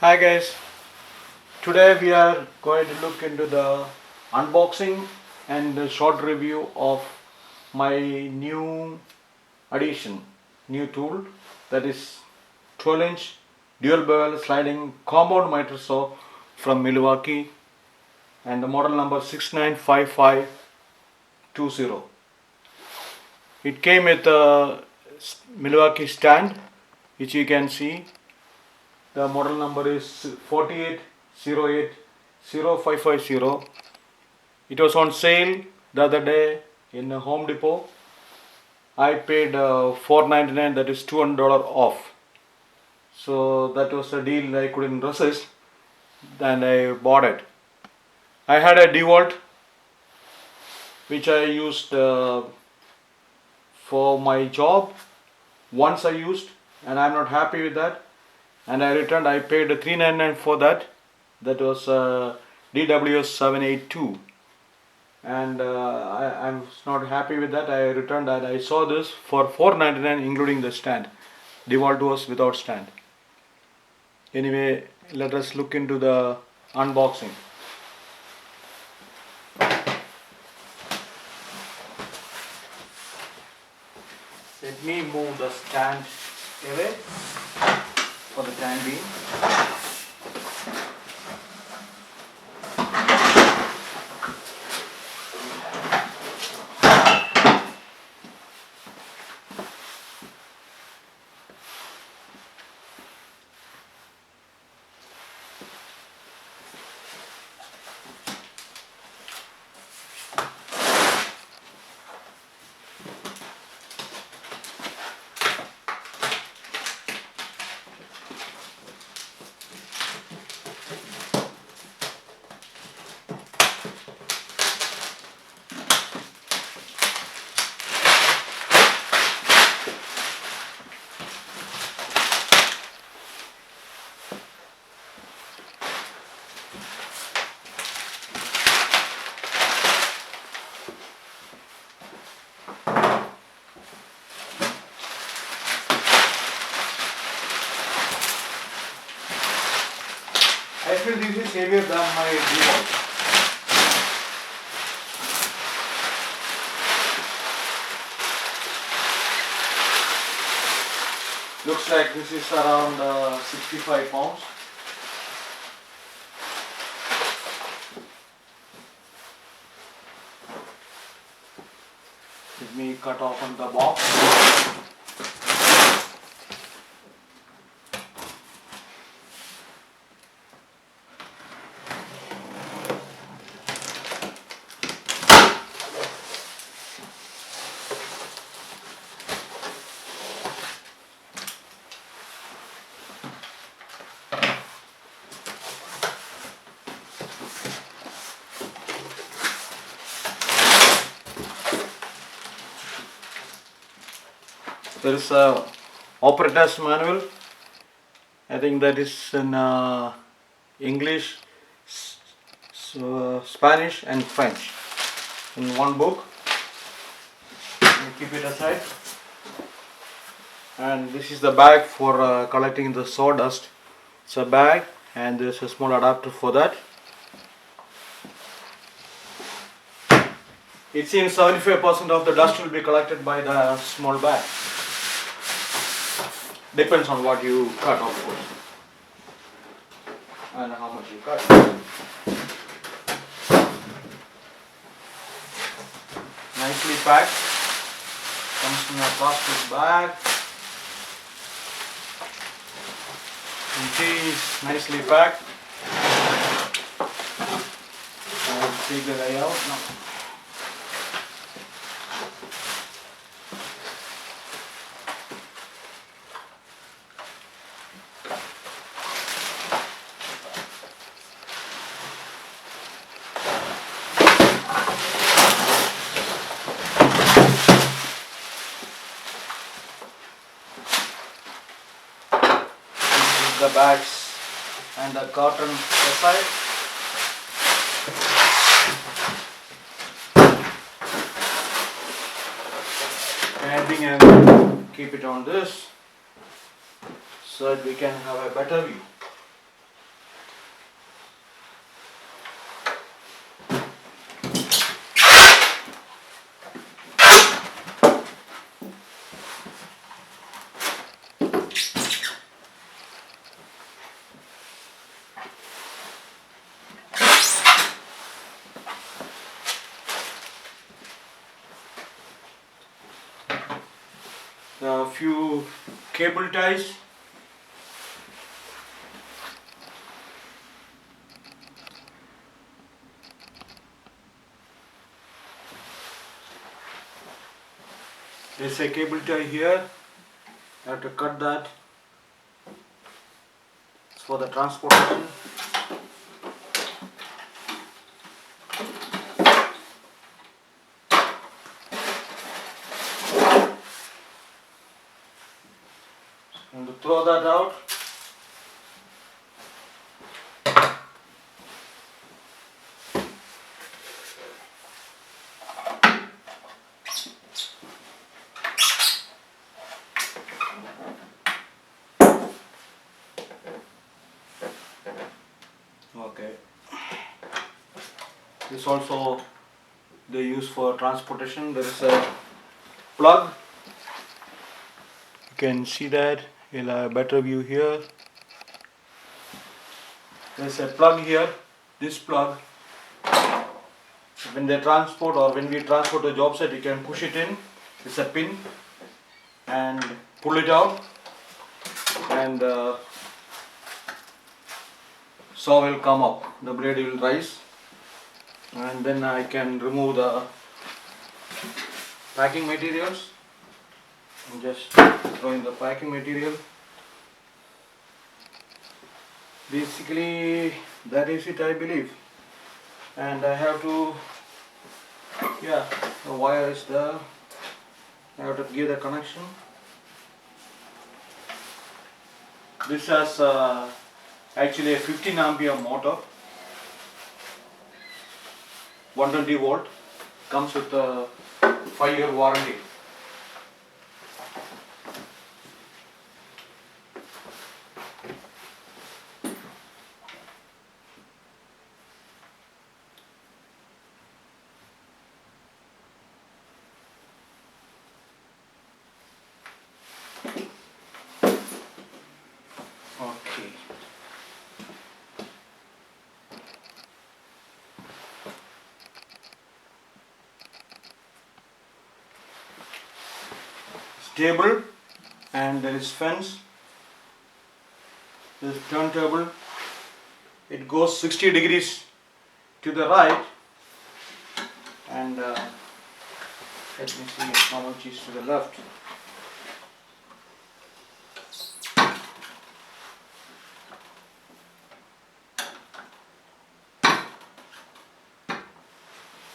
Hi guys, today we are going to look into the unboxing and the short review of my new addition, new tool, that is 12-inch dual-bevel sliding compound miter saw from Milwaukee, and the model number 695520. It came with a Milwaukee stand, which you can see. The model number is 48080550. It was on sale the other day in Home Depot. I paid $4.99, that is $200 off. So that was a deal I couldn't resist, and I bought it. I had a DeWalt which I used for my job. Once I used, and I'm not happy with that, and I returned. I paid $3.99 for that. That was DWS782, and I'm not happy with that. I returned that. I saw this for $4.99 including the stand. DeWalt was without stand. Anyway, let us look into the unboxing. Let me move the stand away for the time being. I feel this is heavier than my DeWalt. Looks like this is around 65 pounds. Let me cut open the box. There is a operator's manual. I think that is in English, Spanish and French in one book. Let me keep it aside. And this is the bag for collecting the sawdust. It's a bag, and there is a small adapter for that. It seems 75% of the dust will be collected by the small bag. Depends on what you cut, of course, and how much you cut. Nicely packed. Comes in a plastic bag. It is nicely packed. I'll take the guy out now. The bags and the carton aside. And we can keep it on this so that we can have a better view. cable ties. There's a cable tie here. I have to cut that. It's for the transportation. I'm going to throw that out. Okay. This also they use for transportation. There is a plug. You can see that. You'll have a better view here. There's a plug here. This plug. When they transport or when we transport a job site, you can push it in. It's a pin and pull it out, and saw will come up. The blade will rise, and then I can remove the packing materials. I'm just throwing the packing material. Basically, that is it, I believe. And I have to, yeah, the wire is there. I have to give the connection. This has actually a 15 ampere motor, 120 volt, comes with a 5-year warranty. Okay. Stable, and there is fence. This turntable. It goes 60 degrees to the right, and let me see how much is to the left.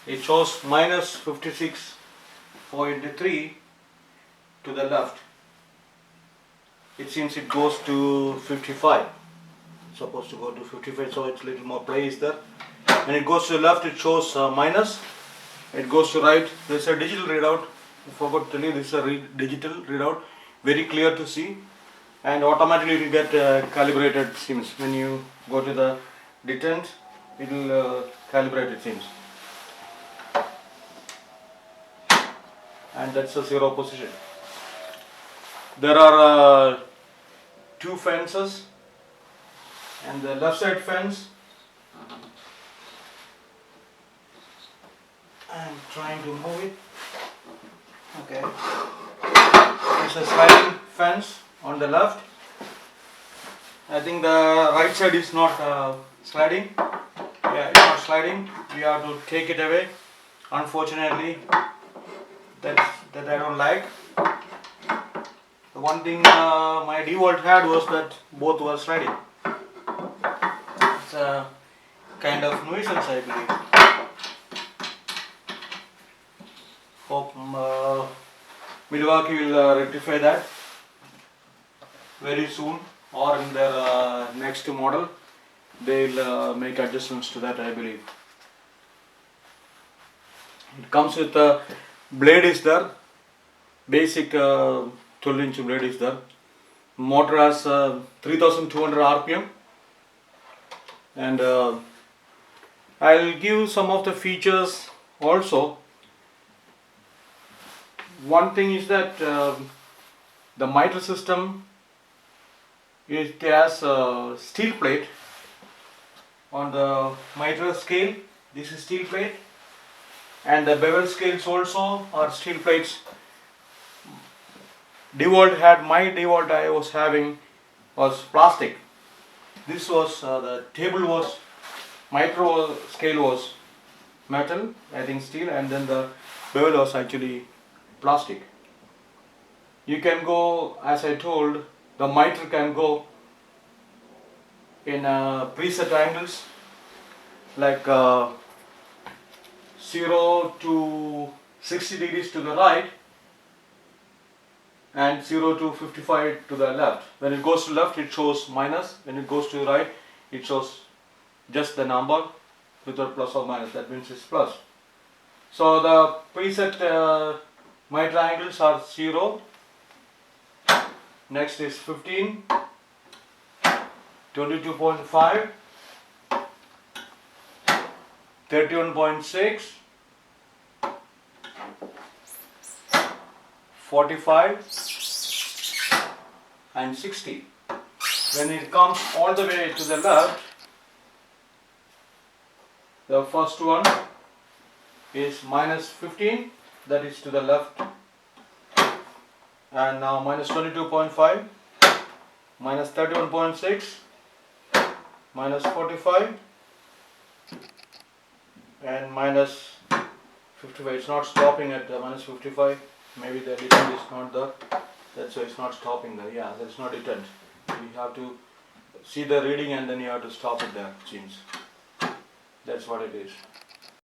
It shows minus 56.3 to the left. It seems it goes to 55. It's supposed to go to 55, so it's a little more play is there. When it goes to the left, it shows minus. It goes to right. There's a digital readout. I forgot to tell you, this is a digital readout. Very clear to see, and automatically it will get calibrated seams. When you go to the detent, it will calibrate it seams. And that's the 0 position. There are 2 fences, and the left side fence, I'm trying to move it. Okay. There's a sliding fence on the left. I think the right side is not sliding. Yeah, it's not sliding. We have to take it away. Unfortunately, that I don't like. The one thing my DeWalt had was that both were sliding. It's a kind of nuisance, I believe. Hope Milwaukee will rectify that very soon, or in their next model they will make adjustments to that, I believe. It comes with a blade is there, basic 12-inch blade is there. Motor has 3200 RPM, and I'll give some of the features also. One thing is that the Miter system, it has a steel plate on the Miter scale. This is steel plate, and the bevel scales also are steel plates. DeWalt had, my DeWalt I was having was plastic. This was the table was micro scale was metal, I think steel, and then the bevel was actually plastic. You can go, as I told, the miter can go in preset angles like 0 to 60 degrees to the right and 0 to 55 to the left. When it goes to left it shows minus, when it goes to the right it shows just the number without plus or minus, that means it's plus. So the preset miter angles are 0, next is 15, 22.5, 31.6, 45 and 60. When it comes all the way to the left, the first one is minus 15, that is to the left, and now minus 22.5, minus 31.6, minus 45 and minus 55. It's not stopping at minus 55. Maybe the detent is not there, that's why it's not stopping there. Yeah, that's not detent. You have to see the reading and then you have to stop it there, it seems. That's what it is.